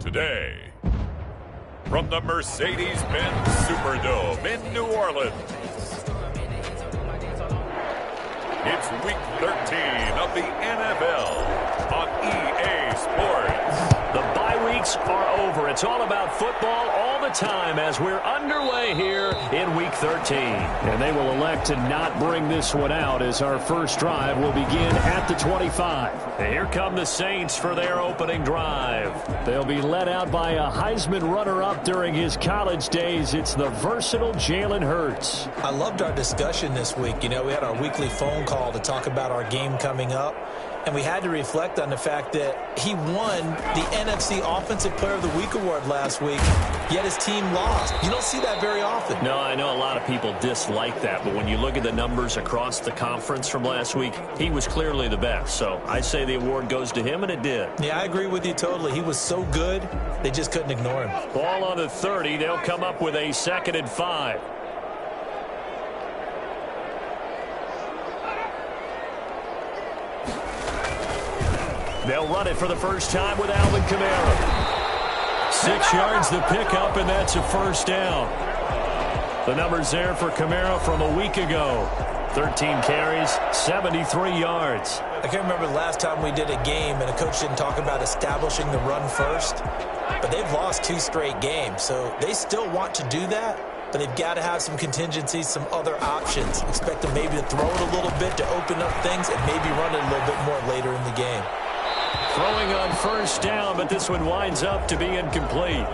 Today, from the Mercedes-Benz Superdome in New Orleans, it's Week 13 of the NFL on EA Sports. The bye weeks are over. It's all about football all the time as we're underway here in Week 13. And they will elect to not bring this one out as our first drive will begin at the 25. And here come the Saints for their opening drive. They'll be led out by a Heisman runner-up during his college days. It's the versatile Jalen Hurts. I loved our discussion this week. You know, we had our weekly phone call to talk about our game coming up. And we had to reflect on the fact that he won the NFC Offensive Player of the Week award last week, yet his team lost. You don't see that very often. No, I know a lot of people dislike that, but when you look at the numbers across the conference from last week, he was clearly the best. So I say the award goes to him, and it did. Yeah, I agree with you totally. He was so good, they just couldn't ignore him. Ball on the 30. They'll come up with a 2nd and 5. They'll run it for the first time with Alvin Kamara. 6 yards the pickup, and that's a first down. The numbers there for Kamara from a week ago. 13 carries, 73 yards. I can't remember the last time we did a game and a coach didn't talk about establishing the run first. But they've lost 2 straight games, so they still want to do that. But they've got to have some contingencies, some other options. Expect them maybe to throw it a little bit to open up things and maybe run it a little bit more later in the game. Throwing on first down, but this one winds up to be incomplete.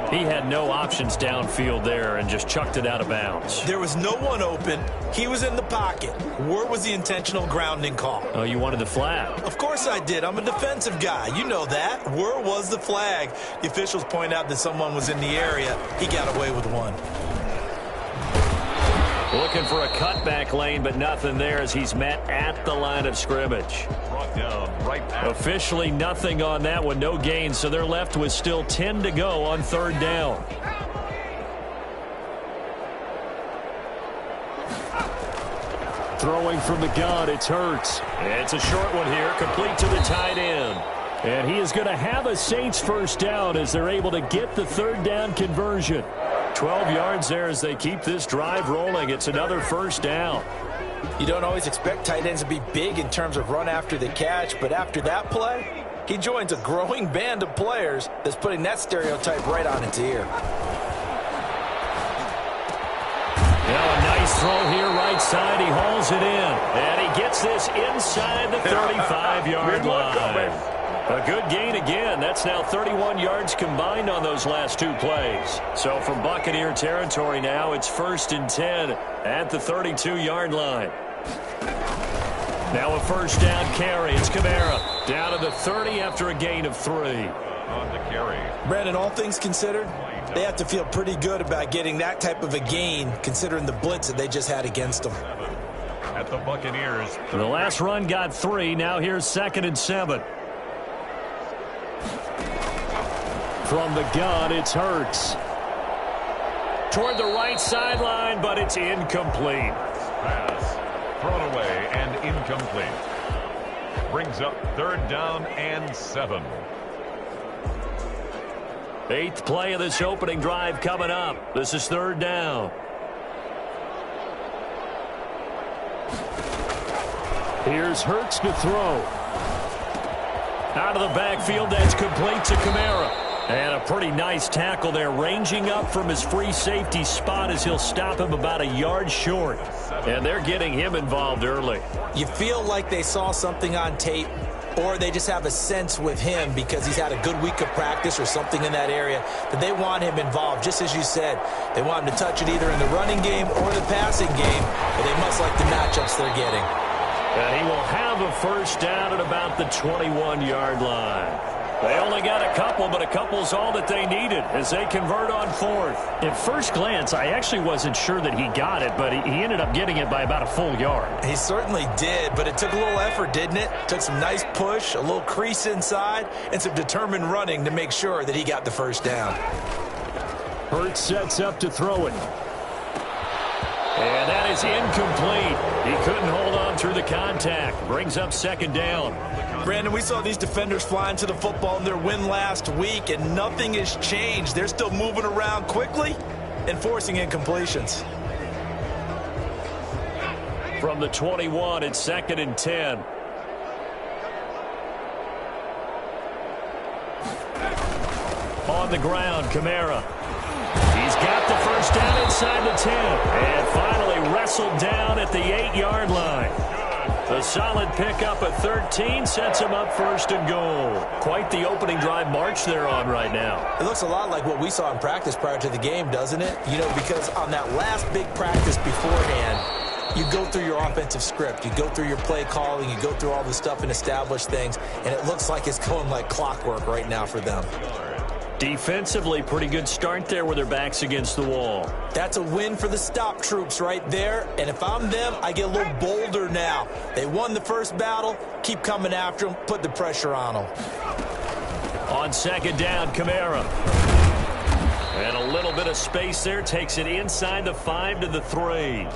He had no options downfield there and just chucked it out of bounds. There was no one open. He was in the pocket. Where was the intentional grounding call? Oh, you wanted the flag? Of course I did. I'm a defensive guy. You know that. Where was the flag? The officials point out that someone was in the area. He got away with one. Looking for a cutback lane, but nothing there as he's met at the line of scrimmage. Brought down right now. Officially nothing on that one, no gain, so they're left with still 10 to go on 3rd down. Throwing from the gun, it's Hurts. It's a short one here, complete to the tight end. And he is going to have a Saints first down as they're able to get the 3rd down conversion. 12 yards there as they keep this drive rolling. It's another first down. You don't always expect tight ends to be big in terms of run after the catch, but after that play, he joins a growing band of players that's putting that stereotype right on its ear. Now a nice throw here right side. He hauls it in, and he gets this inside the 35-yard line. A good gain again. That's now 31 yards combined on those last 2 plays. So from Buccaneer territory now, it's 1st and 10 at the 32-yard line. Now a first down carry. It's Kamara down to the 30 after a gain of 3. On the carry. Brandon, all things considered, they have to feel pretty good about getting that type of a gain considering the blitz that they just had against them. At the Buccaneers. The last run got 3. Now here's 2nd and 7. From the gun, it's Hurts. Toward the right sideline, but it's incomplete. Pass. Thrown away and incomplete. Brings up 3rd down and 7. 8th play of this opening drive coming up. This is 3rd down. Here's Hurts to throw. Out of the backfield, that's complete to Kamara. And a pretty nice tackle there, ranging up from his free safety spot as he'll stop him about a yard short. And they're getting him involved early. You feel like they saw something on tape, or they just have a sense with him because he's had a good week of practice or something in that area that they want him involved. Just as you said, they want him to touch it either in the running game or the passing game, but they must like the matchups they're getting. And he will have a first down at about the 21-yard line. They only got a couple, but a couple's all that they needed as they convert on 4th. At first glance, I actually wasn't sure that he got it, but he ended up getting it by about a full yard. He certainly did, but it took a little effort, didn't it? Took some nice push, a little crease inside, and some determined running to make sure that he got the first down. Hurts sets up to throw it. And that is incomplete. He couldn't hold on through the contact. Brings up second down. Brandon, we saw these defenders flying to the football in their win last week, and nothing has changed. They're still moving around quickly and forcing incompletions. From the 21, it's 2nd and 10. On the ground, Kamara. He's got the first down inside the 10. And finally wrestled down at the 8-yard line. A solid pickup at 13 sets him up 1st and goal. Quite the opening drive march they're on right now. It looks a lot like what we saw in practice prior to the game, doesn't it? You know, because on that last big practice beforehand, you go through your offensive script. You go through your play calling. You go through all the stuff and establish things. And it looks like it's going like clockwork right now for them. Defensively, pretty good start there with their backs against the wall. That's a win for the stop troops right there. And if I'm them, I get a little bolder now. They won the first battle. Keep coming after them. Put the pressure on them. On 2nd down, Kamara. And a little bit of space there. Takes it inside the 5 to the 3.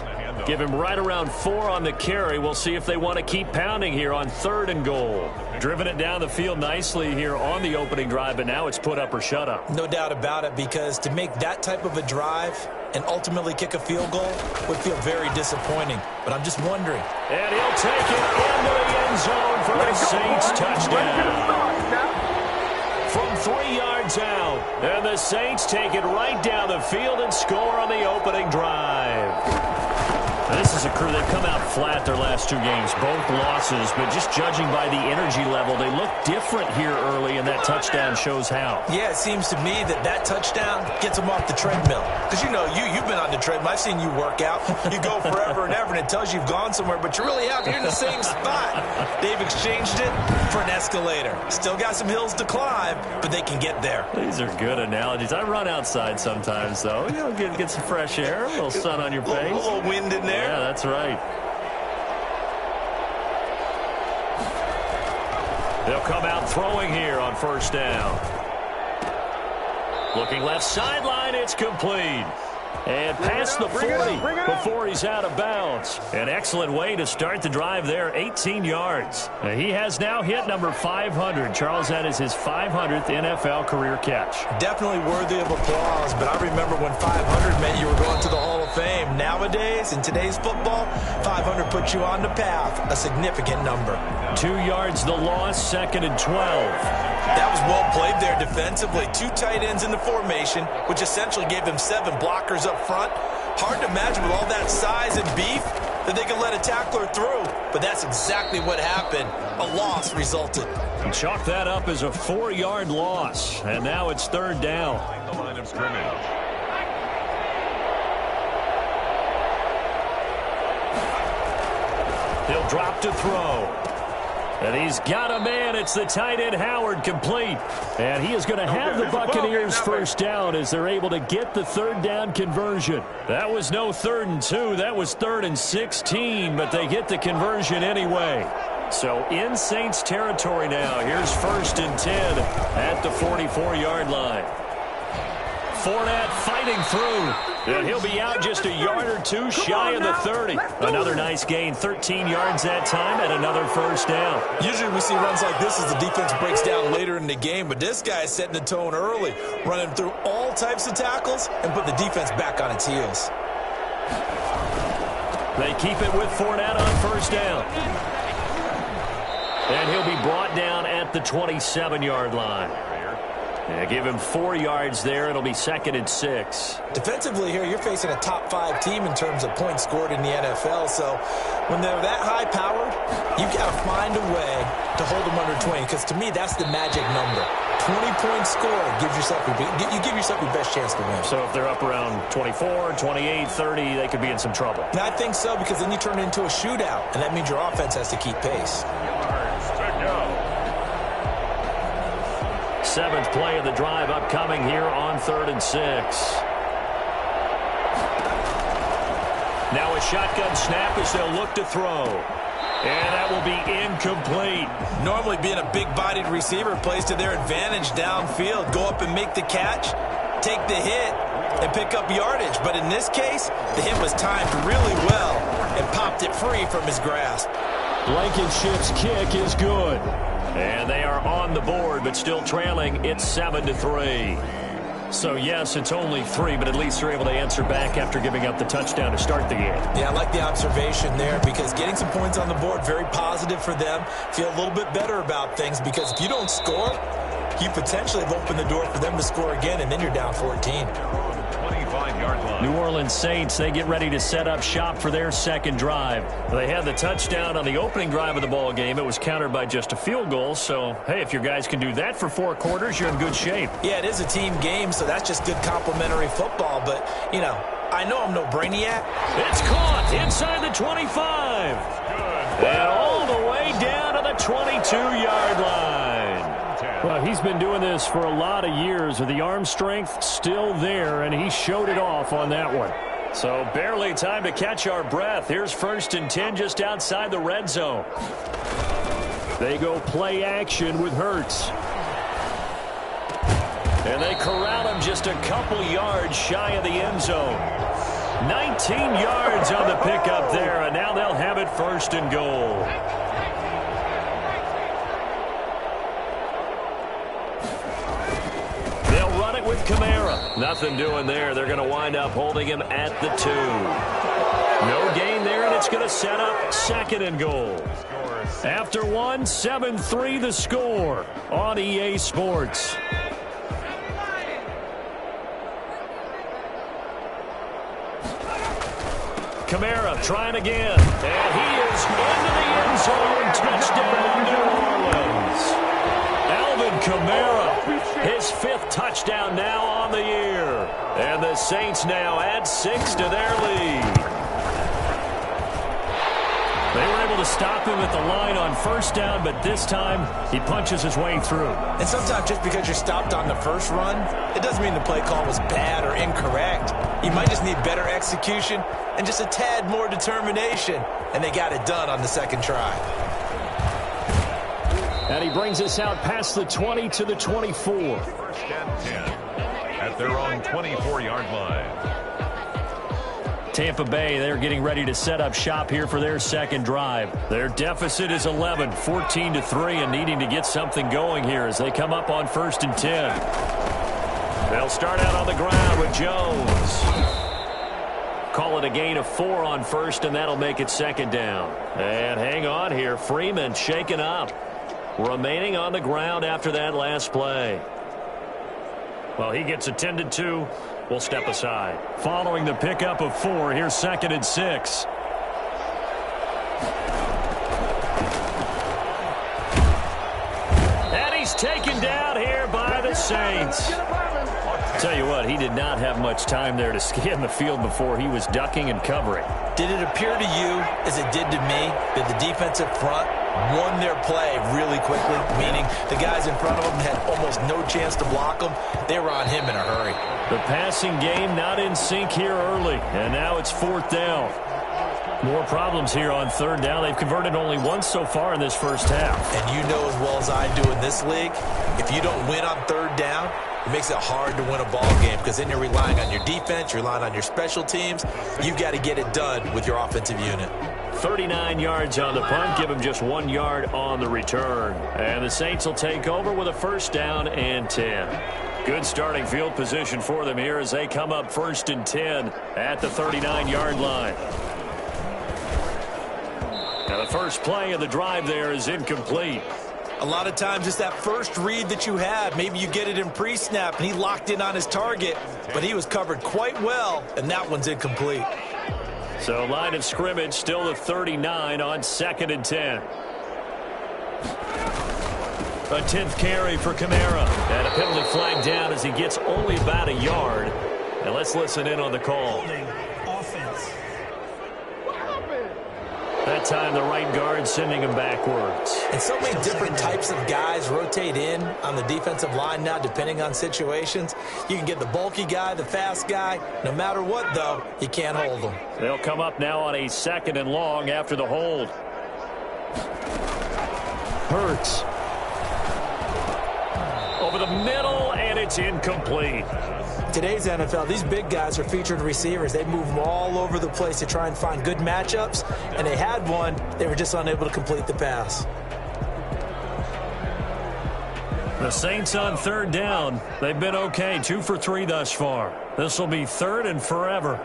Give him right around 4 on the carry. We'll see if they want to keep pounding here on 3rd and goal. Driven it down the field nicely here on the opening drive, but now it's put up or shut up. No doubt about it, because to make that type of a drive and ultimately kick a field goal would feel very disappointing. But I'm just wondering. And he'll take it into the end zone for a Saints touchdown. From 3 yards out. And the Saints take it right down the field and score on the opening drive. This is a crew, they've come out flat their last 2 games, both losses, but just judging by the energy level, they look different here early, and that touchdown shows how. Yeah, it seems to me that touchdown gets them off the treadmill. Because, you know, you've been on the treadmill. I've seen you work out. You go forever and ever, and it tells you you've gone somewhere, but you really haven't. You're in the same spot. They've exchanged it for an escalator. Still got some hills to climb, but they can get there. These are good analogies. I run outside sometimes, though. You know, get some fresh air, a little sun on your face. A little wind in there. Yeah, that's right. They'll come out throwing here on 1st down. Looking left sideline, it's complete. And past the 40 before he's out of bounds. An excellent way to start the drive there, 18 yards. He has now hit number 500. Charles, that is his 500th NFL career catch. Definitely worthy of applause, but I remember when 500 meant you were going to the Hall of Fame. Nowadays, in today's football, 500 puts you on the path, a significant number. 2 yards the loss, 2nd and 12. That was well played there defensively. 2 tight ends in the formation, which essentially gave them 7 blockers up front. Hard to imagine with all that size and beef that they could let a tackler through. But that's exactly what happened. A loss resulted. And chalk that up as a 4-yard loss. And now it's 3rd down. The line of scrimmage. He'll drop to throw. And he's got a man. It's the tight end, Howard, complete. And he is going to have the Buccaneers first down as they're able to get the 3rd down conversion. That was no 3rd and 2. That was 3rd and 16, but they get the conversion anyway. So in Saints territory now. Here's 1st and 10 at the 44-yard line. Fournette fighting through. And he'll be out just a yard or 2 shy of the 30. Another nice gain, 13 yards that time, and another 1st down. Usually we see runs like this as the defense breaks down later in the game, but this guy is setting the tone early, running through all types of tackles and put the defense back on its heels. They keep it with Fournette on 1st down. And he'll be brought down at the 27-yard line. Yeah, give him 4 yards there. It'll be 2nd and 6. Defensively here, you're facing a top 5 team in terms of points scored in the NFL. So when they're that high-powered, you've got to find a way to hold them under 20. Because to me, that's the magic number. 20 points scored gives yourself you give yourself your best chance to win. So if they're up around 24, 28, 30, they could be in some trouble. And I think so, because then you turn it into a shootout, and that means your offense has to keep pace. 7th play of the drive upcoming here on 3rd and 6. Now a shotgun snap as they'll look to throw. And that will be incomplete. Normally being a big-bodied receiver plays to their advantage downfield. Go up and make the catch, take the hit, and pick up yardage. But in this case, the hit was timed really well and popped it free from his grasp. Blankenship's kick is good. And they are on the board, but still trailing. It's 7-3. So, yes, it's only 3, but at least they're able to answer back after giving up the touchdown to start the game. Yeah, I like the observation there because getting some points on the board, very positive for them. Feel a little bit better about things because if you don't score, you potentially have opened the door for them to score again, and then you're down 14. 25-yard line. New Orleans Saints, they get ready to set up shop for their second drive. They had the touchdown on the opening drive of the ball game. It was countered by just a field goal. So, hey, if your guys can do that for 4 quarters, you're in good shape. Yeah, it is a team game, so that's just good complimentary football. But, you know, I know I'm no brainiac. It's caught inside the 25. And all the way down to the 22-yard line. Well, he's been doing this for a lot of years with the arm strength still there, and he showed it off on that one. So barely time to catch our breath. Here's 1st and 10 just outside the red zone. They go play action with Hurts. And they corral him just a couple yards shy of the end zone. 19 yards on the pickup there, and now they'll have it 1st and goal. With Kamara. Nothing doing there. They're going to wind up holding him at the 2. No gain there, and it's going to set up 2nd and goal. After 1, 7-3 the score on EA Sports. Kamara trying again, and he is into the end zone. Touchdown, New Orleans. Alvin Kamara. His 5th touchdown now on the year. And the Saints now add 6 to their lead. They were able to stop him at the line on 1st down, but this time he punches his way through. And sometimes just because you're stopped on the first run, it doesn't mean the play call was bad or incorrect. You might just need better execution and just a tad more determination. And they got it done on the 2nd try. And he brings us out past the 20 to the 24. 1st and 10 at their own 24-yard line. Tampa Bay, they're getting ready to set up shop here for their second drive. Their deficit is 11, 14-3, and needing to get something going here as they come up on 1st and 10. They'll start out on the ground with Jones. Call it a gain of 4 on 1st, and that'll make it 2nd down. And hang on here. Freeman shaken up. Remaining on the ground after that last play. Well, he gets attended to. We'll step aside. Following the pickup of 4, here's 2nd and 6. And he's taken down here by the Saints. Tell you what, he did not have much time there to scan the field before he was ducking and covering. Did it appear to you, as it did to me, that the defensive front won their play really quickly, meaning the guys in front of them had almost no chance to block him? They were on him in a hurry. The passing game not in sync here early, and now it's 4th down. More problems here on 3rd down. They've converted only once so far in this first half. And you know as well as I do in this league, if you don't win on 3rd down, it makes it hard to win a ball game because then you're relying on your defense, you're relying on your special teams. You've got to get it done with your offensive unit. 39 yards on the punt, give him just 1 yard on the return. And the Saints will take over with a 1st down and 10. Good starting field position for them here as they come up 1st and 10 at the 39-yard line. Now the first play of the drive there is incomplete. A lot of times it's that first read that you have. Maybe you get it in pre-snap and he locked in on his target, but he was covered quite well, and that one's incomplete. So line of scrimmage still the 39 on 2nd and 10. A 10th carry for Kamara. And a penalty flag down as he gets only about a yard. And let's listen in on the call. That time the right guard sending him backwards. And so many different types of guys rotate in on the defensive line now depending on situations. You can get the bulky guy, the fast guy. No matter what, though, you can't hold them. They'll come up now on a 2nd and long after the hold. Hurts. Over the middle, and it's incomplete. Today's NFL, these big guys are featured receivers. They move them all over the place to try and find good matchups, and they had one. They were just unable to complete the pass. The Saints on third down. They've been okay, 2 for 3 thus far. This will be third and forever.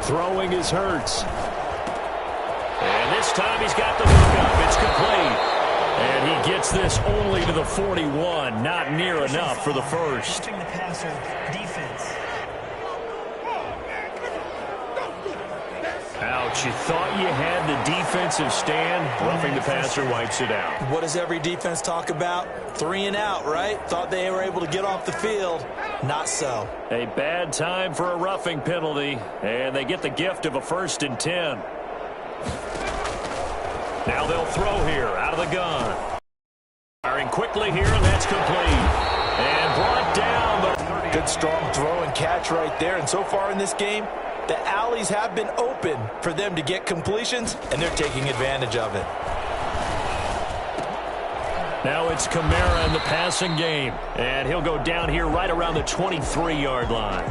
Throwing is Hurts. And this time he's got the hook up. It's complete. And he gets this only to the 41. Not near enough for the first. Ouch, you thought you had the defensive stand. Roughing the passer wipes it out. What does every defense talk about? 3 and out, right? Thought they were able to get off the field. Not so. A bad time for a roughing penalty. And they get the gift of a 1st and 10. Now they'll throw here out of the gun. Firing quickly here, and that's complete. And brought down. Good strong throw and catch right there. And so far in this game, the alleys have been open for them to get completions, and they're taking advantage of it. Now it's Kamara in the passing game. And he'll go down here right around the 23-yard line.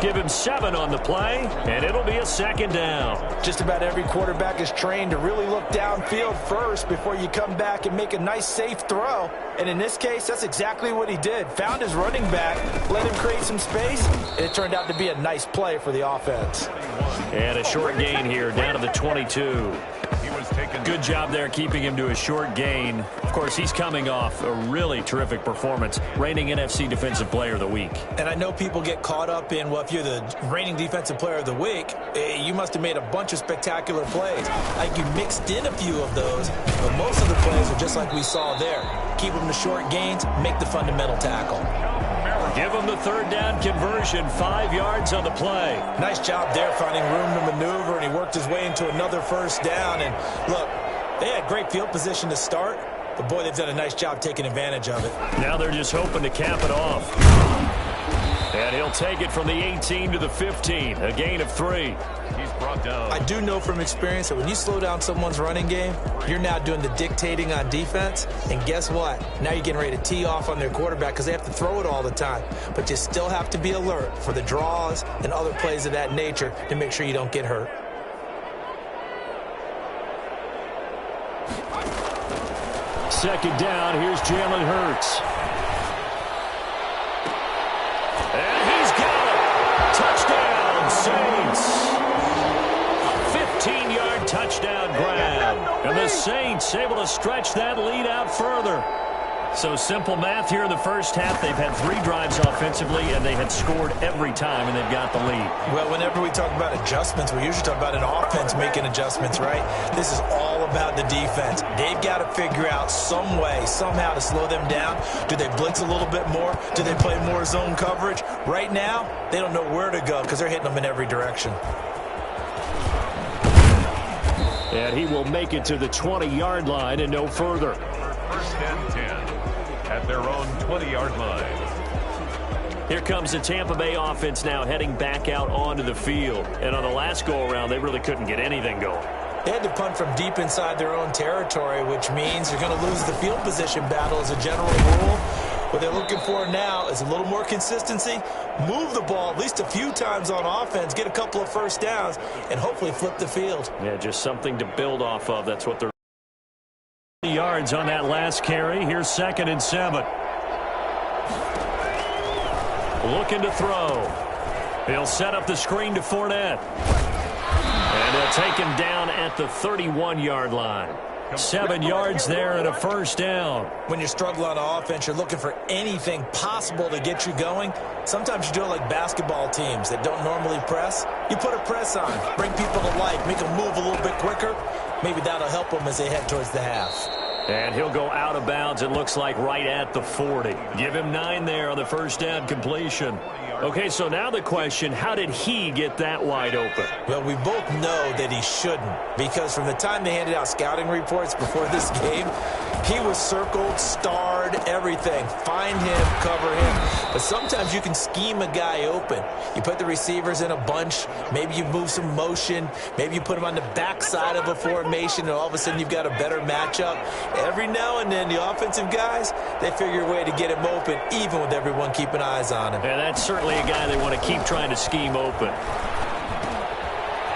Give him 7 on the play, and it'll be a 2nd down. Just about every quarterback is trained to really look downfield first before you come back and make a nice, safe throw. And in this case, that's exactly what he did. Found his running back, let him create some space, and it turned out to be a nice play for the offense. And a short gain here, down to the 22. Good job there keeping him to a short gain. Of course, he's coming off a really terrific performance, reigning NFC Defensive Player of the Week. And I know people get caught up in, well, if you're the reigning Defensive Player of the Week, you must have made a bunch of spectacular plays. Like you mixed in a few of those, but most of the plays are just like we saw there. Keep them to short gains, make the fundamental tackle. Give him the 3rd down conversion, 5 yards on the play. Nice job there finding room to maneuver, and he worked his way into another 1st down. And look, they had great field position to start, but boy, they've done a nice job taking advantage of it. Now they're just hoping to cap it off. And he'll take it from the 18 to the 15, a gain of 3. He's brought down. I do know from experience that when you slow down someone's running game, you're now doing the dictating on defense. And guess what? Now you're getting ready to tee off on their quarterback because they have to throw it all the time. But you still have to be alert for the draws and other plays of that nature to make sure you don't get hurt. Second down, here's Jalen Hurts. And he's got it. Touchdown, Saints. 15-yard touchdown grab. And the Saints able to stretch that lead out further. So simple math here in the first half. They've had 3 drives offensively, and they had scored every time, and they've got the lead. Well, whenever we talk about adjustments, we usually talk about an offense making adjustments, right? This is all about the defense. They've got to figure out some way, somehow to slow them down. Do they blitz a little bit more? Do they play more zone coverage? Right now, they don't know where to go because they're hitting them in every direction. And he will make it to the 20-yard line and no further. 1st and 10 at their own 20-yard line. Here comes the Tampa Bay offense now heading back out onto the field. And on the last go-around, they really couldn't get anything going. They had to punt from deep inside their own territory, which means you're going to lose the field position battle as a general rule. What they're looking for now is a little more consistency, move the ball at least a few times on offense, get a couple of 1st downs, and hopefully flip the field. Yeah, just something to build off of. That's what they're 20 yards on that last carry. Here's 2nd and 7. Looking to throw. He'll set up the screen to Fournette. And they'll take him down at the 31-yard line. 7 yards there and a 1st down. When you're struggling on offense, you're looking for anything possible to get you going. Sometimes you do it like basketball teams that don't normally press. You put a press on, bring people to life, make them move a little bit quicker. Maybe that'll help them as they head towards the half. And he'll go out of bounds, it looks like, right at the 40. Give him 9 there on the 1st down completion. Okay, so now the question, how did he get that wide open? Well, we both know that he shouldn't, because from the time they handed out scouting reports before this game, He was circled, starred, everything. Find him, cover him. But sometimes you can scheme a guy open. You put the receivers in a bunch. Maybe you move some motion. Maybe you put them on the backside of a formation, and all of a sudden you've got a better matchup. Every now and then, the offensive guys, they figure a way to get him open, even with everyone keeping eyes on him. And that's certainly a guy they want to keep trying to scheme open.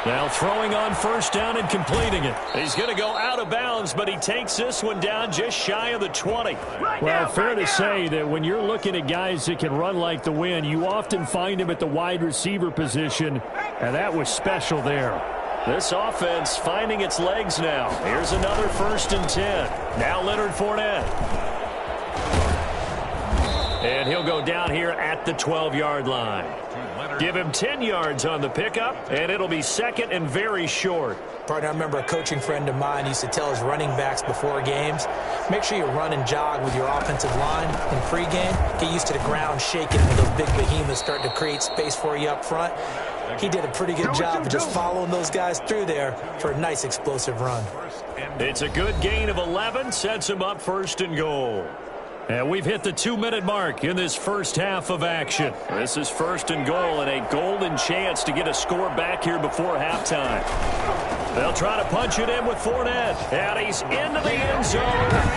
Now throwing on first down and completing it. He's going to go out of bounds, but he takes this one down just shy of the 20. Well, fair to say that when you're looking at guys that can run like the wind, you often find him at the wide receiver position, and that was special there. This offense finding its legs now. Here's another 1st and 10. Now Leonard Fournette. And he'll go down here at the 12-yard line. Give him 10 yards on the pickup, and it'll be 2nd and very short. Partner, I remember a coaching friend of mine used to tell his running backs before games, make sure you run and jog with your offensive line in pregame. Get used to the ground shaking when those big behemoths start to create space for you up front. He did a pretty good job of just following those guys through there for a nice explosive run. It's a good gain of 11, sets him up 1st and goal. And we've hit the 2-minute mark in this first half of action. This is 1st and goal and a golden chance to get a score back here before halftime. They'll try to punch it in with Fournette. And he's into the end zone.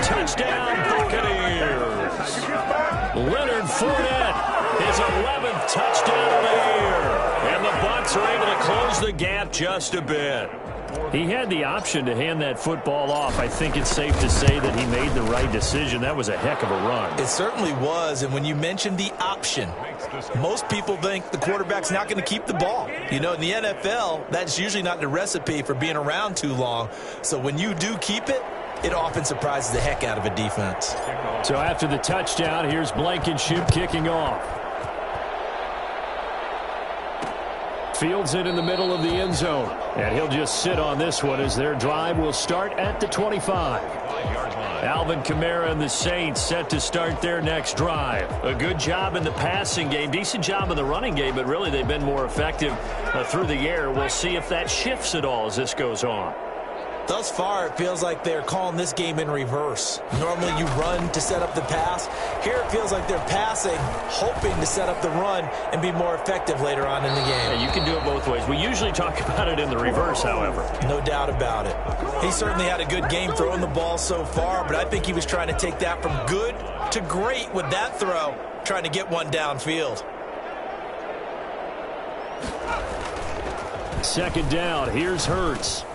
Touchdown, Buccaneers. Leonard Fournette, his 11th touchdown of the year. And the Bucs are able to close the gap just a bit. He had the option to hand that football off. I think it's safe to say that he made the right decision. That was a heck of a run. It certainly was, and when you mentioned the option, most people think the quarterback's not going to keep the ball. You know, in the NFL, that's usually not the recipe for being around too long. So when you do keep it, it often surprises the heck out of a defense. So after the touchdown, here's Blankenship kicking off. Fields it in the middle of the end zone. And he'll just sit on this one as their drive will start at the 25. Alvin Kamara and the Saints set to start their next drive. A good job in the passing game, decent job in the running game, but really they've been more effective through the air. We'll see if that shifts at all as this goes on. Thus far, it feels like they're calling this game in reverse. Normally you run to set up the pass. Here it feels like they're passing, hoping to set up the run and be more effective later on in the game. Yeah, you can do it both ways. We usually talk about it in the reverse, however. No doubt about it. He certainly had a good game throwing the ball so far, but I think he was trying to take that from good to great with that throw, trying to get one downfield. 2nd down. Here's Hurts.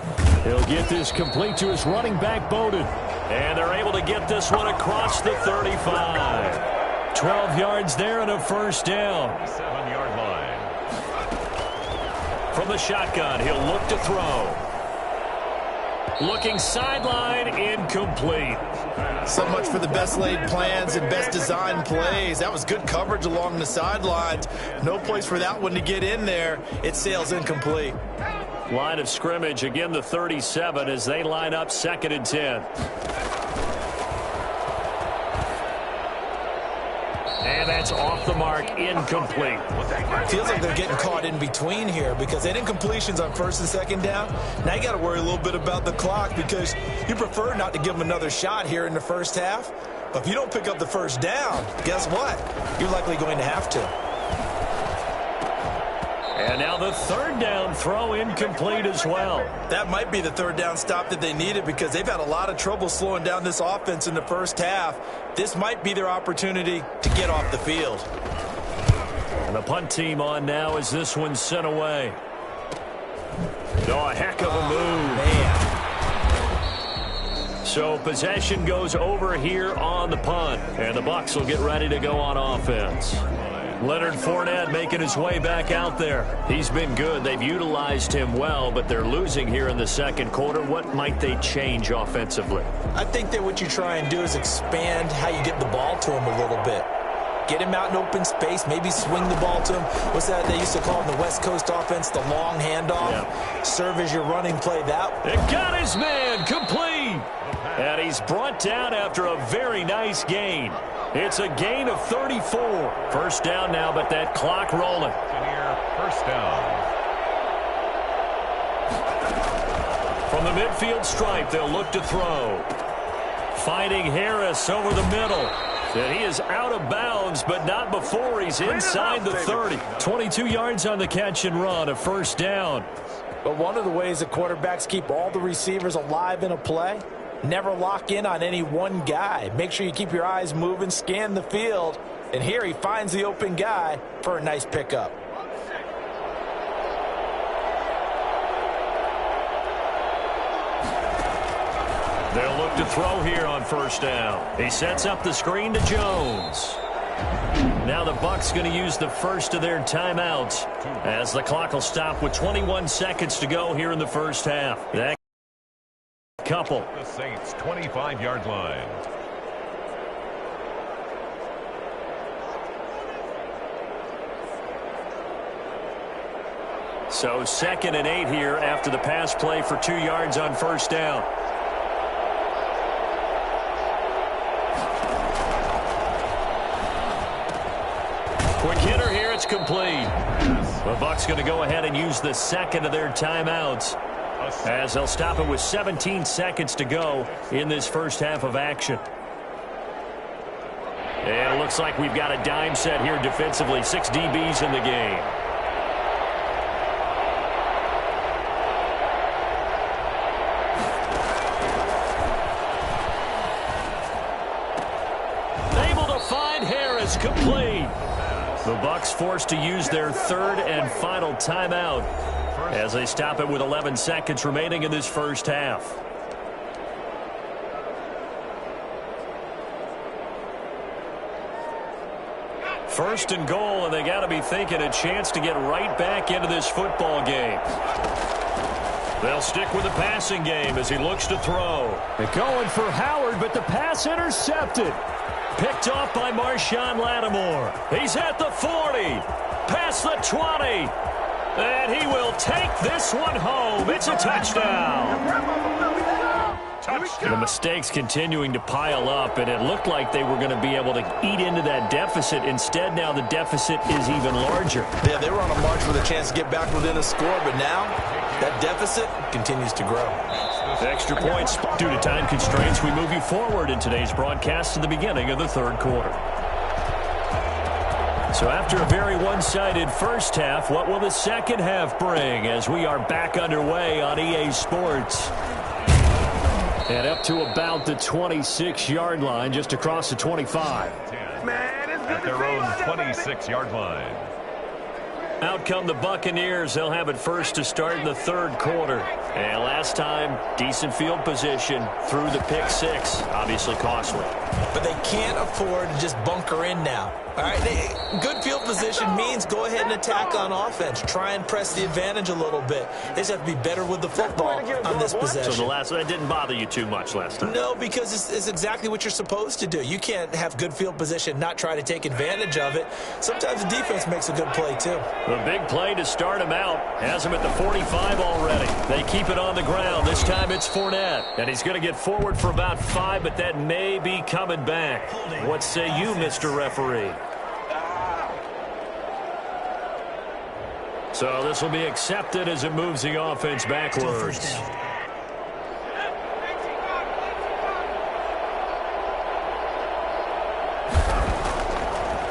He'll get this complete to his running back, Bowden. And they're able to get this one across the 35. 12 yards there and a 1st down. 7-yard line. From the shotgun, he'll look to throw. Looking sideline, incomplete. So much for the best laid plans and best designed plays. That was good coverage along the sidelines. No place for that one to get in there. It sails incomplete. Line of scrimmage, again the 37 as they line up 2nd and 10. And that's off the mark, incomplete. Feels like they're getting caught in between here because they did incompletions on 1st and 2nd down. Now you got to worry a little bit about the clock because you prefer not to give them another shot here in the first half. But if you don't pick up the 1st down, guess what? You're likely going to have to. And now the 3rd down throw incomplete as well. That might be the 3rd down stop that they needed because they've had a lot of trouble slowing down this offense in the first half. This might be their opportunity to get off the field. And the punt team on now as this one's sent away. Oh, a heck of a move. Man. So possession goes over here on the punt. And the Bucs will get ready to go on offense. Leonard Fournette making his way back out there. He's been good. They've utilized him well, but they're losing here in the 2nd quarter. What might they change offensively? I think that what you try and do is expand how you get the ball to him a little bit. Get him out in open space, maybe swing the ball to him. What's that they used to call in the West Coast offense, the long handoff? Yeah. Serve as your running play. That. It got his man complete. And he's brought down after a very nice gain. It's a gain of 34. 1st down now, but that clock rolling. 1st down. From the midfield stripe, they'll look to throw. Finding Harris over the middle. And he is out of bounds, but not before he's inside the 30. 22 yards on the catch and run, a first down. But one of the ways that quarterbacks keep all the receivers alive in a play, never lock in on any one guy. Make sure you keep your eyes moving, scan the field. And here he finds the open guy for a nice pickup. They'll look to throw here on first down. He sets up the screen to Jones. Now the Bucs going to use the first of their timeouts as the clock will stop with 21 seconds to go here in the first half. That couple. The Saints 25-yard line. So 2nd and 8 here after the pass play for 2 yards on first down. Quick hitter here, it's complete. The Bucs going to go ahead and use the second of their timeouts as they'll stop it with 17 seconds to go in this first half of action. And it looks like we've got a dime set here defensively. 6 DBs in the game. Able to find Harris, complete. The Bucs forced to use their 3rd and final timeout as they stop it with 11 seconds remaining in this first half. First and goal, and they got to be thinking a chance to get right back into this football game. They'll stick with the passing game as he looks to throw. They're going for Howard, but the pass intercepted. Picked off by Marshawn Lattimore. He's at the 40. Past the 20. And he will take this one home. It's a touchdown. The mistakes continuing to pile up, and it looked like they were going to be able to eat into that deficit. Instead, now the deficit is even larger. Yeah, they were on a march with a chance to get back within a score, but now that deficit continues to grow. Extra points due to time constraints. We move you forward in today's broadcast to the beginning of the third quarter. So after a very one-sided first half, what will the second half bring as we are back underway on EA Sports? And up to about the 26-yard line, just across the 25. At their own 26-yard line. Out come the Buccaneers. They'll have it first to start in the third quarter. And last time, decent field position through the pick six. Obviously costly. But they can't afford to just bunker in now. All right, good field position means go ahead and attack on offense. Try and press the advantage a little bit. They just have to be better with the football on this possession. So that didn't bother you too much last time? No, because it's exactly what you're supposed to do. You can't have good field position, not try to take advantage of it. Sometimes the defense makes a good play, too. The big play to start him out has him at the 45 already. They keep it on the ground. This time it's Fournette. And he's going to get forward for about 5, but that may be coming back. What say you, Mr. Referee? So this will be accepted as it moves the offense backwards.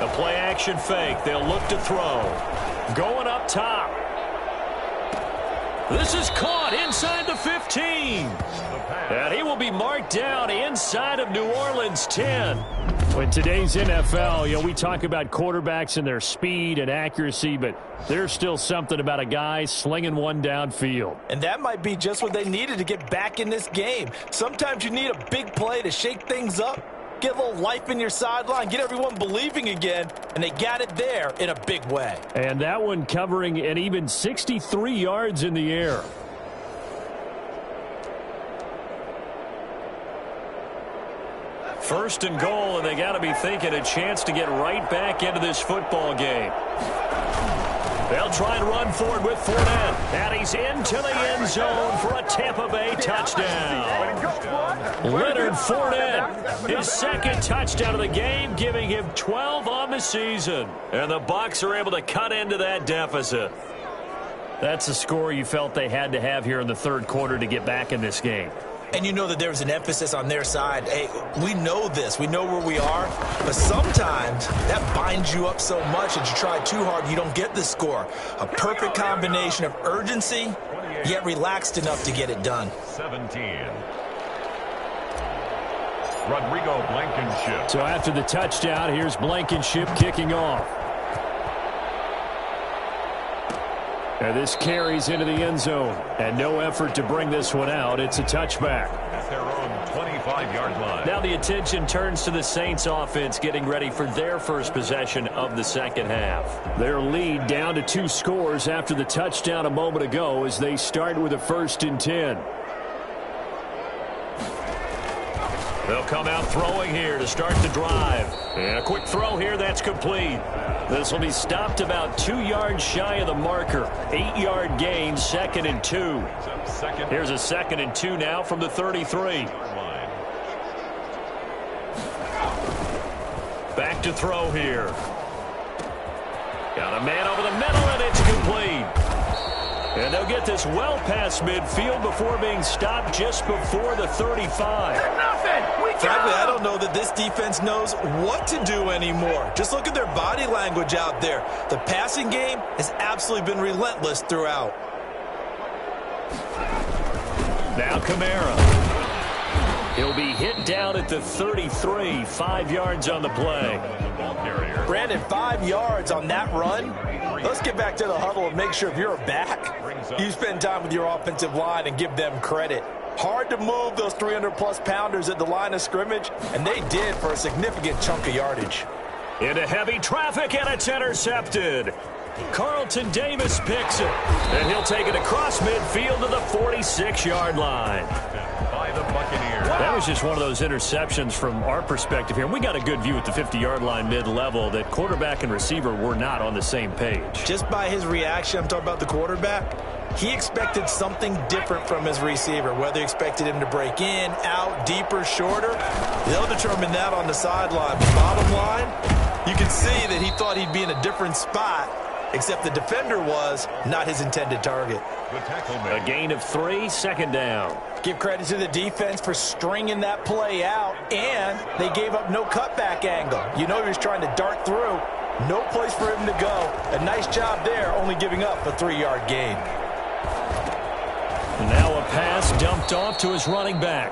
A play-action fake. They'll look to throw. Going up top. This is caught inside the 15. And he will be marked down inside of New Orleans 10. In today's NFL, we talk about quarterbacks and their speed and accuracy, but there's still something about a guy slinging one downfield. And that might be just what they needed to get back in this game. Sometimes you need a big play to shake things up, get a little life in your sideline, get everyone believing again, and they got it there in a big way. And that one covering an even 63 yards in the air. First and goal, and they got to be thinking a chance to get right back into this football game. They'll try and run forward with Fournette. And he's into the end zone for a Tampa Bay touchdown. Leonard Fournette, his second touchdown of the game, giving him 12 on the season. And the Bucs are able to cut into that deficit. That's a score you felt they had to have here in the third quarter to get back in this game. And you know that there's an emphasis on their side. Hey, we know this. We know where we are. But sometimes that binds you up so much that you try too hard, you don't get the score. A perfect combination of urgency, yet relaxed enough to get it done. 17. Rodrigo Blankenship. So after the touchdown, here's Blankenship kicking off. And this carries into the end zone. And no effort to bring this one out. It's a touchback. At their own 25-yard line. Now the attention turns to the Saints offense getting ready for their first possession of the second half. Their lead down to 2 scores after the touchdown a moment ago as they start with a 1st and 10. They'll come out throwing here to start the drive. And a quick throw here, that's complete. This will be stopped about 2 yards shy of the marker. 8-yard gain, 2nd and 2. Here's a 2nd and 2 now from the 33. Back to throw here. Got a man over the middle, and it's complete. And they'll get this well past midfield before being stopped just before the 35. Frankly, I don't know that this defense knows what to do anymore. Just look at their body language out there. The passing game has absolutely been relentless throughout. Now Kamara. He'll be hit down at the 33, 5 yards on the play. Brandon, 5 yards on that run. Let's get back to the huddle and make sure if you're a back, you spend time with your offensive line and give them credit. Hard to move those 300-plus pounders at the line of scrimmage, and they did for a significant chunk of yardage. Into heavy traffic, and it's intercepted. Carlton Davis picks it, and he'll take it across midfield to the 46-yard line. By the Buccaneers. That was just one of those interceptions from our perspective here. We got a good view at the 50-yard line mid-level that quarterback and receiver were not on the same page. Just by his reaction, I'm talking about the quarterback, he expected something different from his receiver, whether he expected him to break in, out, deeper, shorter. They'll determine that on the sideline. But bottom line, you can see that he thought he'd be in a different spot, except the defender was not his intended target. A gain of 3, 2nd down. Give credit to the defense for stringing that play out, and they gave up no cutback angle. You know he was trying to dart through. No place for him to go. A nice job there, only giving up a 3-yard gain. Now a pass dumped off to his running back.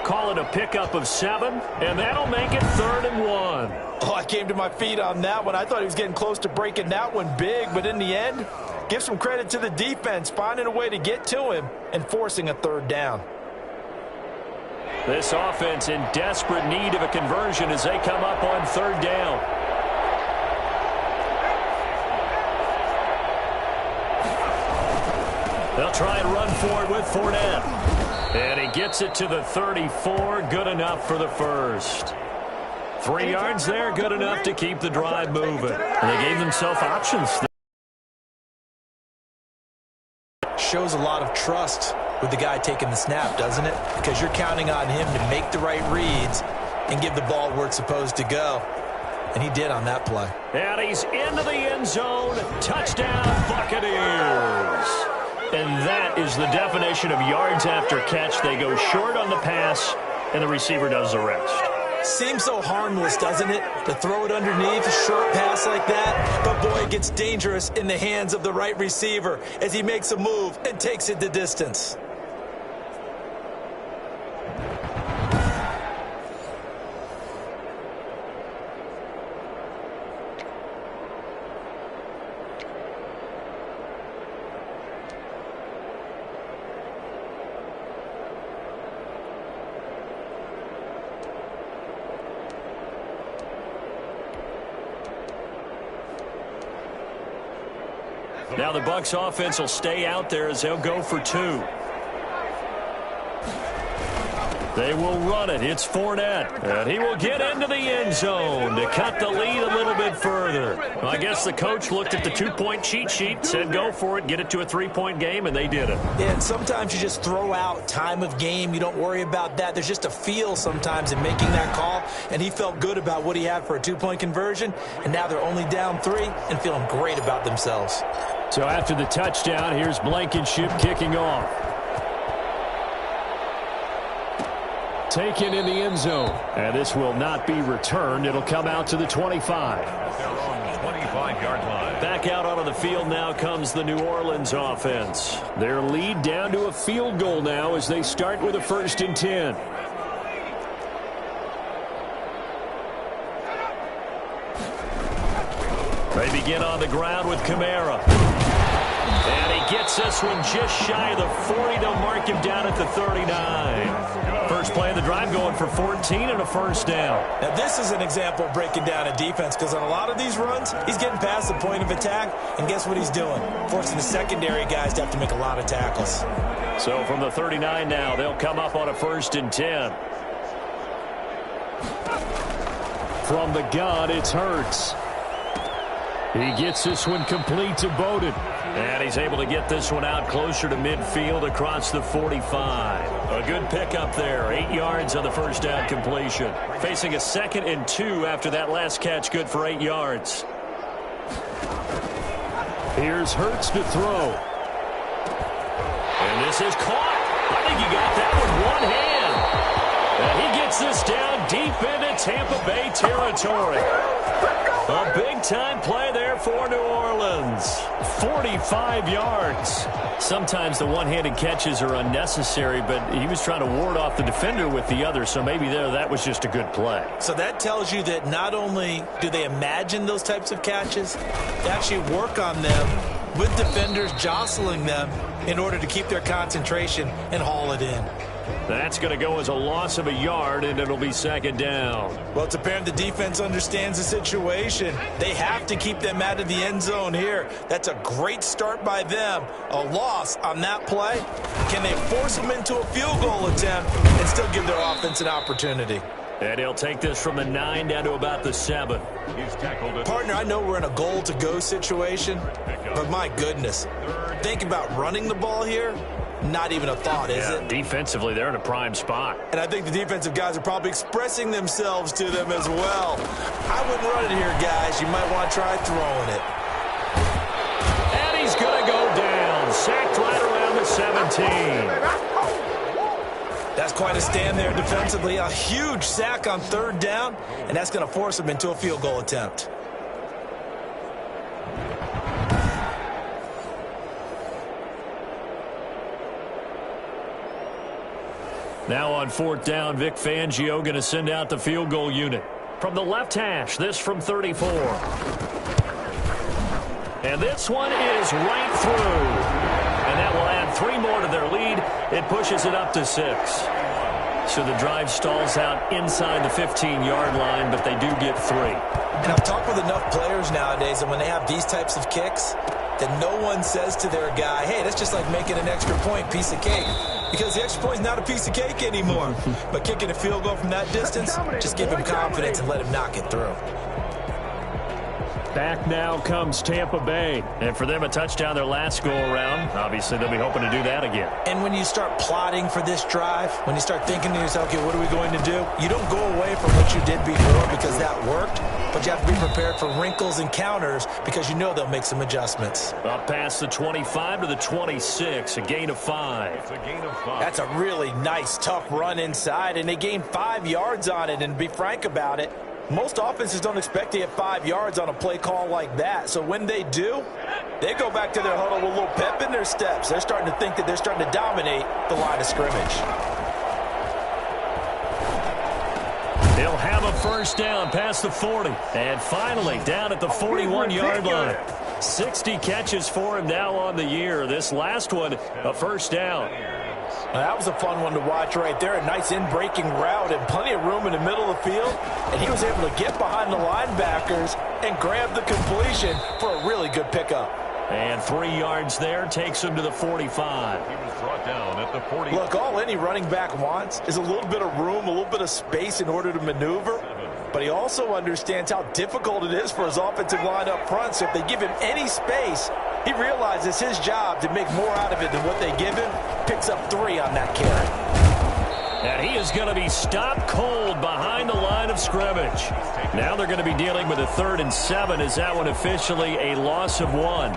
Call it a pickup of 7, and that'll make it 3rd and 1. Oh, I came to my feet on that one. I thought he was getting close to breaking that one big, but in the end, give some credit to the defense, finding a way to get to him and forcing a 3rd down. This offense in desperate need of a conversion as they come up on 3rd down. They'll try and run forward with Fournette. And he gets it to the 34, good enough for the first. 3 yards there, good enough to keep the drive moving. And they gave themselves options. Shows a lot of trust with the guy taking the snap, doesn't it? Because you're counting on him to make the right reads and give the ball where it's supposed to go. And he did on that play. And he's into the end zone. Touchdown, Buccaneers. And that is the definition of yards after catch. They go short on the pass, and the receiver does the rest. Seems so harmless, doesn't it, to throw it underneath a short pass like that? But, boy, it gets dangerous in the hands of the right receiver as he makes a move and takes it the distance. Now the Bucs offense will stay out there as they'll go for 2. They will run it. It's Fournette. And he will get into the end zone to cut the lead a little bit further. Well, I guess the coach looked at the 2-point cheat sheet, said go for it, get it to a 3-point game, and they did it. Yeah, and sometimes you just throw out time of game. You don't worry about that. There's just a feel sometimes in making that call, and he felt good about what he had for a 2-point conversion, and now they're only down 3 and feeling great about themselves. So after the touchdown, here's Blankenship kicking off. taken in the end zone. And this will not be returned. It'll come out to the 25. At their own 25-yard line. Back out onto the field now comes the New Orleans offense. Their lead down to a field goal now as they start with a 1st and 10. They begin on the ground with Kamara. And he gets this one just shy of the 40. They'll mark him down at the 39. First play of the drive going for 14 and a 1st down. Now, this is an example of breaking down a defense because on a lot of these runs, he's getting past the point of attack, and guess what he's doing? Forcing the secondary guys to have to make a lot of tackles. So from the 39 now, they'll come up on a 1st and 10. From the gun, it's Hurts. He gets this one complete to Bowden. And he's able to get this one out closer to midfield across the 45. A good pickup there. 8 yards on the 1st down completion. Facing a 2nd and 2 after that last catch, good for 8 yards. Here's Hurts to throw. And this is caught. I think he got that with one hand. And he gets this down deep into Tampa Bay territory. A big-time play there for New Orleans. 45 yards. Sometimes the one-handed catches are unnecessary, but he was trying to ward off the defender with the other, so maybe that was just a good play. So that tells you that not only do they imagine those types of catches, they actually work on them with defenders jostling them in order to keep their concentration and haul it in. That's going to go as a loss of a yard, and it'll be 2nd down. Well, it's apparent the defense understands the situation. They have to keep them out of the end zone here. That's a great start by them. A loss on that play. Can they force them into a field goal attempt and still give their offense an opportunity? And he'll take this from the 9 down to about the 7. He's tackled it. Partner, I know we're in a goal-to-go situation, but my goodness, think about running the ball here. Not even a thought, is it? Defensively, they're in a prime spot. And I think the defensive guys are probably expressing themselves to them as well. I wouldn't run it here, guys. You might want to try throwing it. And he's going to go down. Sacked right around the 17. That's quite a stand there defensively. A huge sack on 3rd down, and that's going to force them into a field goal attempt. Now on 4th down, Vic Fangio going to send out the field goal unit. From the left hash, this from 34. And this one is right through. And that will add 3 more to their lead. It pushes it up to 6. So the drive stalls out inside the 15-yard line, but they do get 3. And I've talked with enough players nowadays, and when they have these types of kicks, that no one says to their guy, hey, that's just like making an extra point, piece of cake. Because the extra point is not a piece of cake anymore. But kicking a field goal from that distance, just give him confidence and let him knock it through. Back now comes Tampa Bay. And for them, a touchdown their last go-around. Obviously, they'll be hoping to do that again. And when you start plotting for this drive, when you start thinking to yourself, okay, what are we going to do? You don't go away from what you did before because that worked. But you have to be prepared for wrinkles and counters because you know they'll make some adjustments. Up past the 25 to the 26, a gain of 5. It's a gain of 5. That's a really nice, tough run inside, and they gained 5 yards on it. And to be frank about it, most offenses don't expect to get 5 yards on a play call like that. So when they do, they go back to their huddle with a little pep in their steps. They're starting to think that they're starting to dominate the line of scrimmage. They'll have a 1st down past the 40. And finally, down at the 41-yard line. 60 catches for him now on the year. This last one, a 1st down. Now, that was a fun one to watch right there. A nice in-breaking route and plenty of room in the middle of the field. And he was able to get behind the linebackers and grab the completion for a really good pickup. And 3 yards there takes him to the 45. He was brought down at the 40. Look, all any running back wants is a little bit of room, a little bit of space in order to maneuver. But he also understands how difficult it is for his offensive line up front. So if they give him any space, he realizes his job to make more out of it than what they give him. Picks up 3 on that carry. And he is going to be stopped cold behind the line of scrimmage. Now they're going to be dealing with a 3rd and 7. Is that one officially a loss of 1? And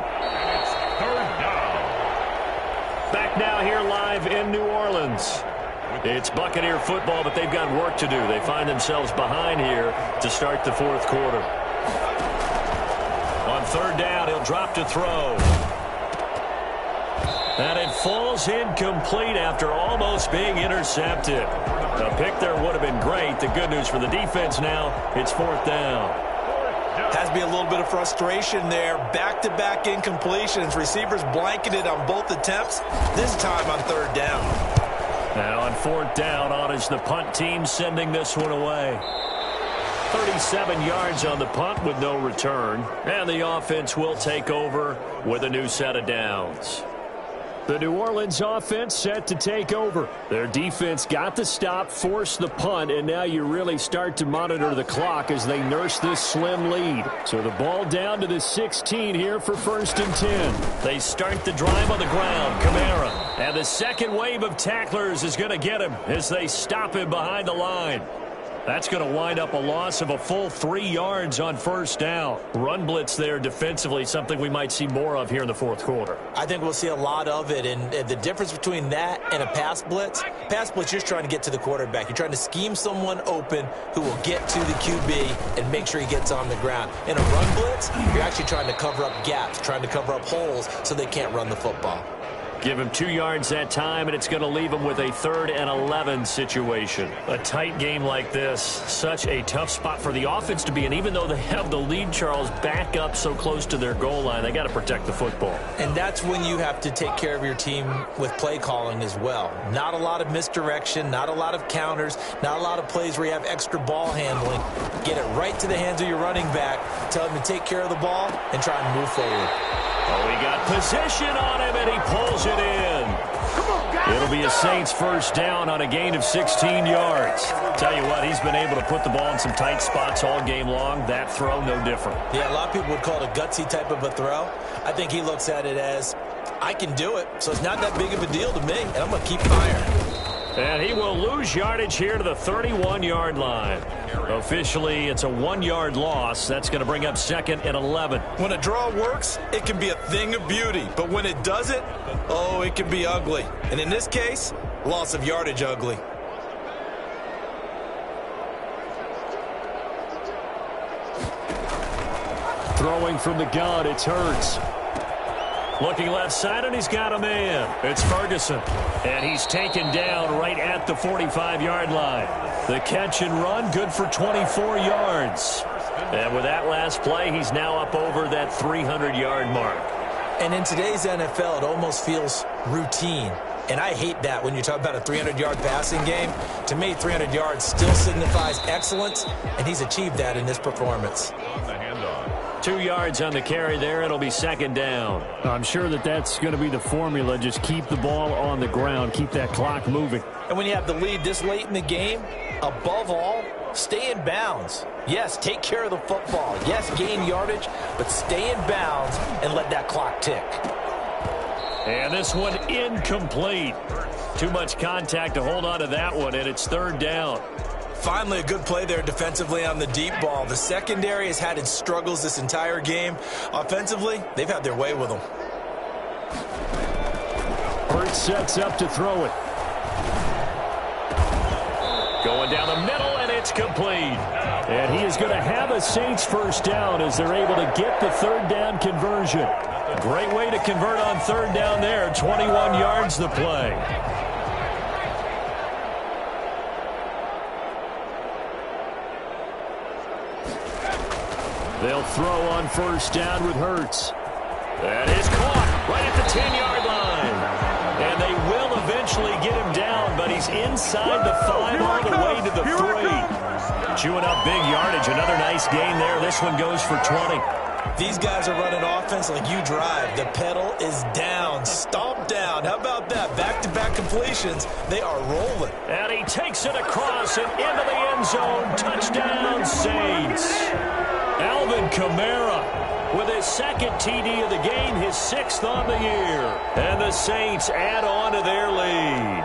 it's 3rd down. Back now here live in New Orleans. It's Buccaneer football, but they've got work to do. They find themselves behind here to start the fourth quarter. On third down, he'll drop to throw. And it falls incomplete after almost being intercepted. A pick there would have been great. The good news for the defense now, it's fourth down. Has to be a little bit of frustration there. Back-to-back incompletions. Receivers blanketed on both attempts, this time on third down. Now on fourth down, on is the punt team sending this one away. 37 yards on the punt with no return. And the offense will take over with a new set of downs. The New Orleans offense set to take over. Their defense got the stop, forced the punt, and now you really start to monitor the clock as they nurse this slim lead. So the ball down to the 16 here for 1st and 10. They start the drive on the ground. Kamara. And the second wave of tacklers is going to get him as they stop him behind the line. That's going to wind up a loss of a full 3 yards on first down. Run blitz there defensively, something we might see more of here in the fourth quarter. I think we'll see a lot of it, and the difference between that and a pass blitz, you're just trying to get to the quarterback. You're trying to scheme someone open who will get to the QB and make sure he gets on the ground. In a run blitz, you're actually trying to cover up gaps, trying to cover up holes so they can't run the football. Give him 2 yards that time, and it's going to leave him with a 3rd and 11 situation. A tight game like this, such a tough spot for the offense to be in. Even though they have the lead, Charles, back up so close to their goal line, they got to protect the football. And that's when you have to take care of your team with play calling as well. Not a lot of misdirection, not a lot of counters, not a lot of plays where you have extra ball handling. Get it right to the hands of your running back, tell him to take care of the ball, and try and move forward. Oh, he got position on him, and he pulls it in. Come on, guys, it'll be a Saints first down on a gain of 16 yards. Tell you what, he's been able to put the ball in some tight spots all game long. That throw, no different. Yeah, a lot of people would call it a gutsy type of a throw. I think he looks at it as, I can do it, so it's not that big of a deal to me, and I'm going to keep firing. And he will lose yardage here to the 31-yard line. Officially, it's a 1-yard loss. That's going to bring up 2nd and 11. When a draw works, it can be a thing of beauty. But when it doesn't, oh, it can be ugly. And in this case, loss of yardage ugly. Throwing from the gun, it's Hurts. Looking left side, and he's got a man. It's Ferguson. And he's taken down right at the 45-yard line. The catch and run, good for 24 yards. And with that last play, he's now up over that 300-yard mark. And in today's NFL, it almost feels routine. And I hate that when you talk about a 300-yard passing game. To me, 300 yards still signifies excellence, and he's achieved that in this performance. 2 yards on the carry there. It'll be 2nd down. I'm sure that's going to be the formula. Just keep the ball on the ground. Keep that clock moving. And when you have the lead this late in the game, above all, stay in bounds. Yes, take care of the football. Yes, gain yardage, but stay in bounds and let that clock tick. And this one incomplete. Too much contact to hold on to that one, and it's 3rd down. Finally, a good play there defensively on the deep ball. The secondary has had its struggles this entire game. Offensively, they've had their way with them. Hurts sets up to throw it. Going down the middle, and it's complete. And he is going to have a Saints first down as they're able to get the 3rd down conversion. Great way to convert on 3rd down there. 21 yards the play. They'll throw on first down with Hurts. That is caught right at the 10-yard line. And they will eventually get him down, but he's inside the 5 all the way to the 3. Chewing up big yardage. Another nice gain there. This one goes for 20. These guys are running offense like you drive. The pedal is down, stomp down. How about that? Back-to-back completions. They are rolling. And he takes it across and into the end zone. Touchdown, Saints. Alvin Kamara with his 2nd TD of the game, his 6th on the year. And the Saints add on to their lead.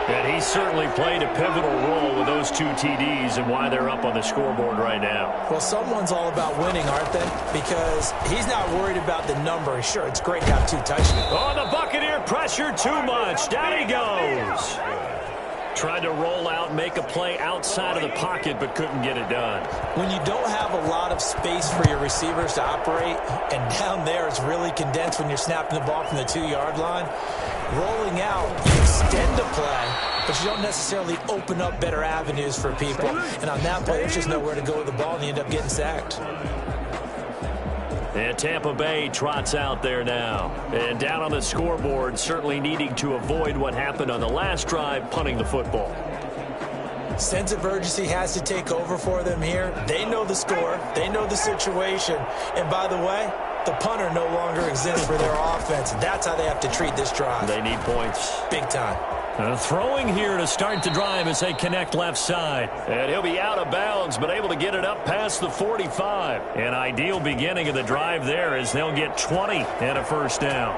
And he certainly played a pivotal role with those 2 TDs and why they're up on the scoreboard right now. Well, someone's all about winning, aren't they? Because he's not worried about the number. Sure, it's great to have 2 touchdowns. Oh, the Buccaneer pressure too much. Down he goes. Tried to roll out and make a play outside of the pocket, but couldn't get it done. When you don't have a lot of space for your receivers to operate, and down there it's really condensed when you're snapping the ball from the 2-yard line, rolling out, you extend a play, but you don't necessarily open up better avenues for people. And on that play, there's just nowhere to go with the ball, and you end up getting sacked. And Tampa Bay trots out there now. And down on the scoreboard, certainly needing to avoid what happened on the last drive, punting the football. Sense of urgency has to take over for them here. They know the score. They know the situation. And by the way, the punter no longer exists for their offense. That's how they have to treat this drive. They need points. Big time. Throwing here to start the drive as they connect left side. And he'll be out of bounds, but able to get it up past the 45. An ideal beginning of the drive there as they'll get 20 and a first down.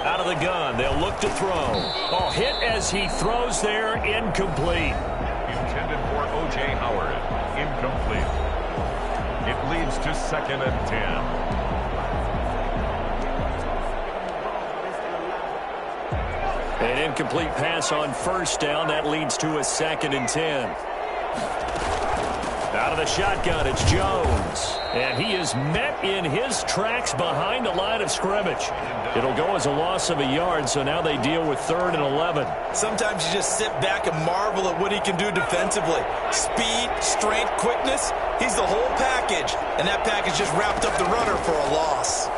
Out of the gun, they'll look to throw. Oh, hit as he throws there, incomplete. Intended for O.J. Howard. Incomplete. It leads to 2nd and 10. An incomplete pass on first down. That leads to a 2nd and 10. Out of the shotgun, it's Jones. And he is met in his tracks behind the line of scrimmage. It'll go as a loss of a yard, so now they deal with 3rd and 11. Sometimes you just sit back and marvel at what he can do defensively. Speed, strength, quickness, he's the whole package. And that package just wrapped up the runner for a loss.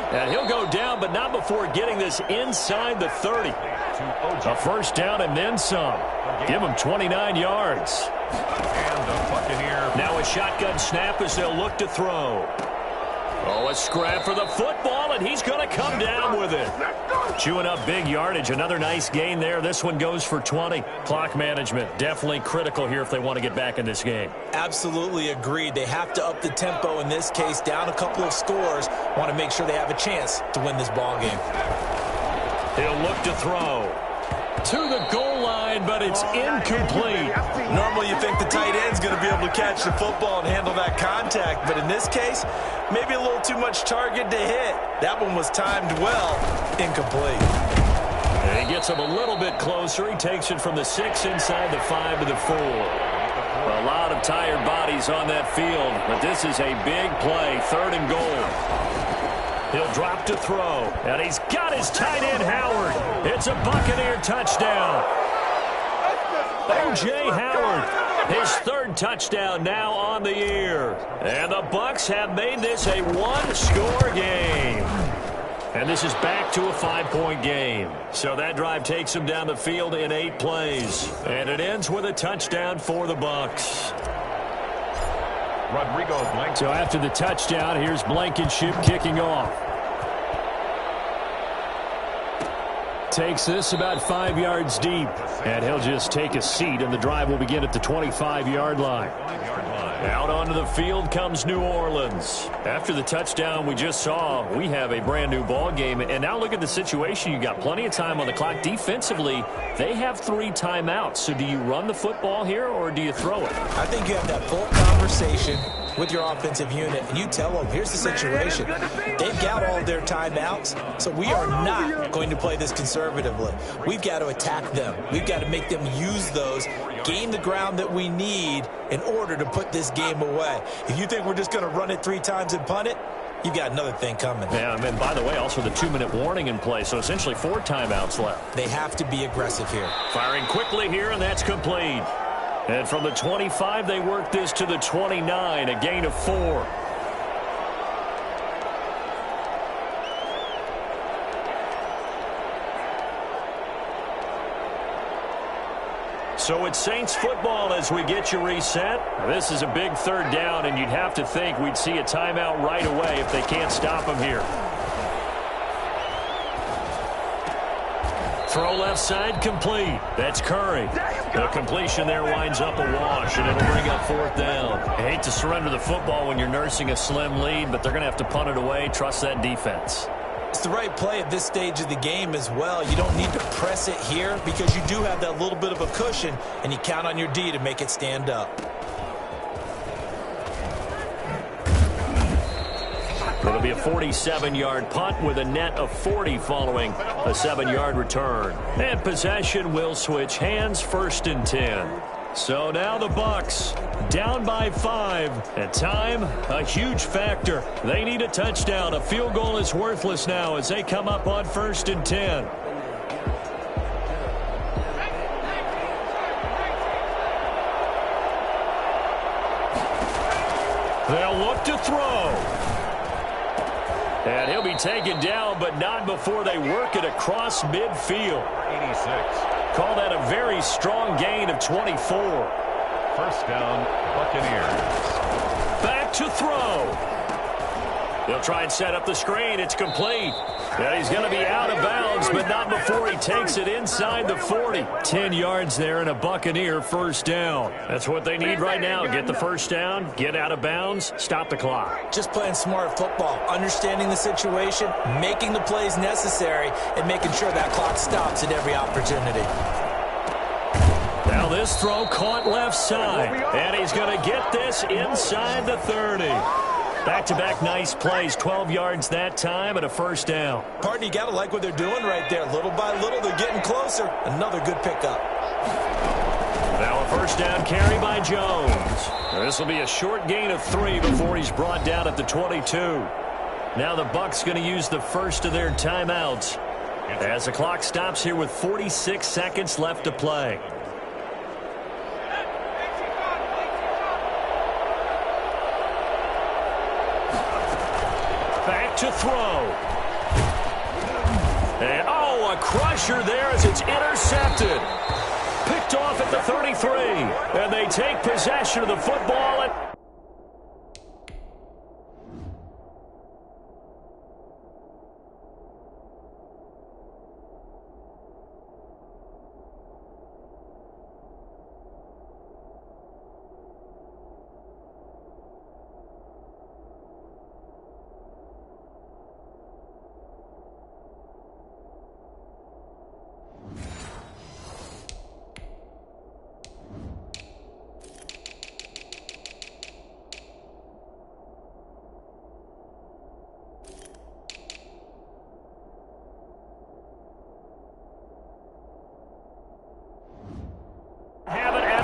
And he'll go down, but not before getting this inside the 30. A first down and then some. Give him 29 yards. And the Buccaneer. Now a shotgun snap as they'll look to throw. Oh, a scrap for the football, and he's going to come down with it. Chewing up big yardage. Another nice gain there. This one goes for 20. Clock management definitely critical here if they want to get back in this game. Absolutely agreed. They have to up the tempo in this case. Down a couple of scores. Want to make sure they have a chance to win this ball game. He'll look to throw. To the goal line, but it's incomplete. Normally you think the tight end's going to be able to catch the football and handle that contact, but in this case, maybe a little too much target to hit. That one was timed well. Incomplete. And he gets him a little bit closer. He takes it from the 6 inside the 5 to the 4. A lot of tired bodies on that field, but this is a big play. 3rd and goal. He'll drop to throw, and he's got his tight end, Howard. It's a Buccaneer touchdown. O.J. Howard, his 3rd touchdown now on the year. And the Bucs have made this a 1-score game. And this is back to a 5-point game. So that drive takes him down the field in 8 plays. And it ends with a touchdown for the Bucs. Rodrigo Blankenship. So after the touchdown, here's Blankenship kicking off. Takes this about 5 yards deep. And he'll just take a seat, and the drive will begin at the 25-yard line. Out onto the field comes New Orleans. After the touchdown we just saw, we have a brand new ball game. And now look at the situation. You got plenty of time on the clock. Defensively, they have 3 timeouts. So do you run the football here or do you throw it? I think you have that full conversation with your offensive unit, and you tell them, here's the situation. They've got all their timeouts, so we are not going to play this conservatively. We've got to attack them. We've got to make them use those, gain the ground that we need in order to put this game away. If you think we're just going to run it 3 times and punt it, you've got another thing coming. Yeah, and by the way, also the 2-minute warning in play, so essentially 4 timeouts left. They have to be aggressive here. Firing quickly here, and that's complete. And from the 25, they work this to the 29, a gain of 4. So it's Saints football as we get you reset. This is a big 3rd down, and you'd have to think we'd see a timeout right away if they can't stop them here. Throw left side complete. That's Curry. The completion there winds up a wash, and it'll bring up 4th down. I hate to surrender the football when you're nursing a slim lead, but they're going to have to punt it away. Trust that defense. It's the right play at this stage of the game as well. You don't need to press it here because you do have that little bit of a cushion, and you count on your D to make it stand up. It'll be a 47-yard punt with a net of 40 following a 7-yard return. And possession will switch hands, 1st and 10. So now the Bucs down by 5. And time, a huge factor. They need a touchdown. A field goal is worthless now as they come up on 1st and 10. They'll look to throw. And he'll be taken down, but not before they work it across midfield. 86. Call that a very strong gain of 24. 1st down, Buccaneers. Back to throw. They'll try and set up the screen. It's complete. And he's going to be out of bounds, but not before he takes it inside the 40. 10 yards there and a Buccaneer 1st down. That's what they need right now. Get the 1st down, get out of bounds, stop the clock. Just playing smart football, understanding the situation, making the plays necessary, and making sure that clock stops at every opportunity. Now this throw caught left side, and he's going to get this inside the 30. Back-to-back nice plays, 12 yards that time and a 1st down. Partner, you got to like what they're doing right there. Little by little, they're getting closer. Another good pickup. Now a 1st down carry by Jones. This will be a short gain of 3 before he's brought down at the 22. Now the Bucs going to use the first of their timeouts as the clock stops here with 46 seconds left to play. Back to throw. And, oh, a crusher there as it's intercepted. Picked off at the 33. And they take possession of the football.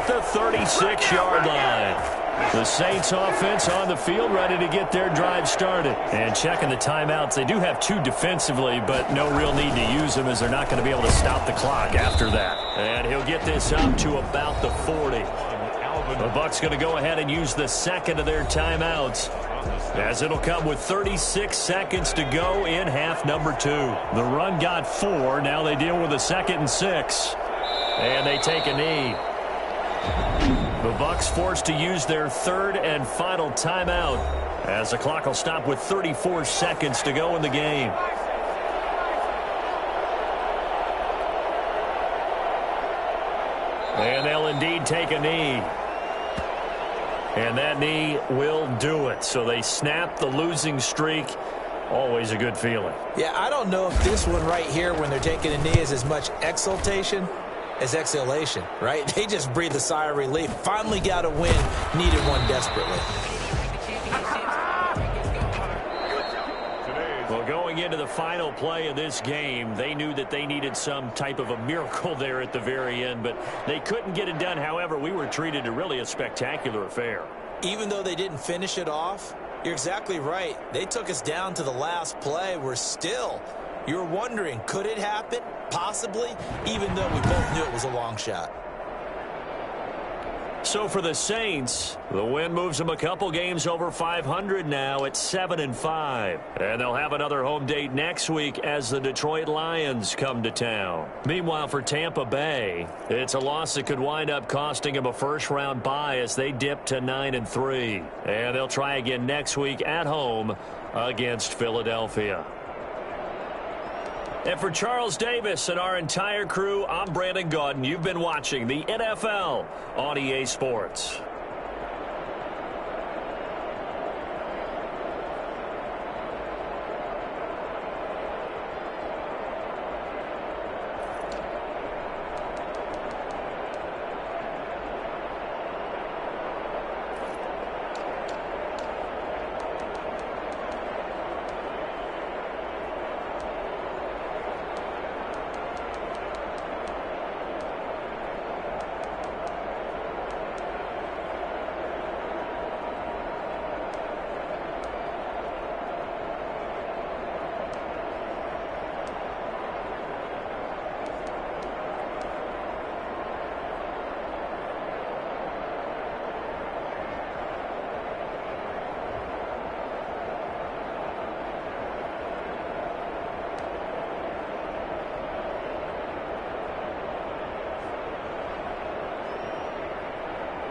The 36-yard line. The Saints offense on the field ready to get their drive started. And checking the timeouts, they do have 2 defensively, but no real need to use them as they're not going to be able to stop the clock after that. And he'll get this up to about the 40. The Bucs going to go ahead and use the 2nd of their timeouts, as it'll come with 36 seconds to go in half number 2. The run got 4. Now they deal with a 2nd and 6. And they take a knee. The Bucs forced to use their 3rd and final timeout as the clock will stop with 34 seconds to go in the game. And they'll indeed take a knee. And that knee will do it. So they snap the losing streak. Always a good feeling. Yeah, I don't know if this one right here when they're taking a knee is as much exultation as exhalation, right? They just breathe a sigh of relief. Finally got a win. Needed one desperately. Well, going into the final play of this game, they knew that they needed some type of a miracle there at the very end, but they couldn't get it done. However, we were treated to really a spectacular affair. Even though they didn't finish it off, you're exactly right. They took us down to the last play. We're still... You're wondering, could it happen? Possibly, even though we both knew it was a long shot. So for the Saints, the win moves them a couple games over 500 now at 7-5. And they'll have another home date next week as the Detroit Lions come to town. Meanwhile, for Tampa Bay, it's a loss that could wind up costing them a first-round bye as they dip to 9-3. And they'll try again next week at home against Philadelphia. And for Charles Davis and our entire crew, I'm Brandon Gaudin. You've been watching the NFL on EA Sports.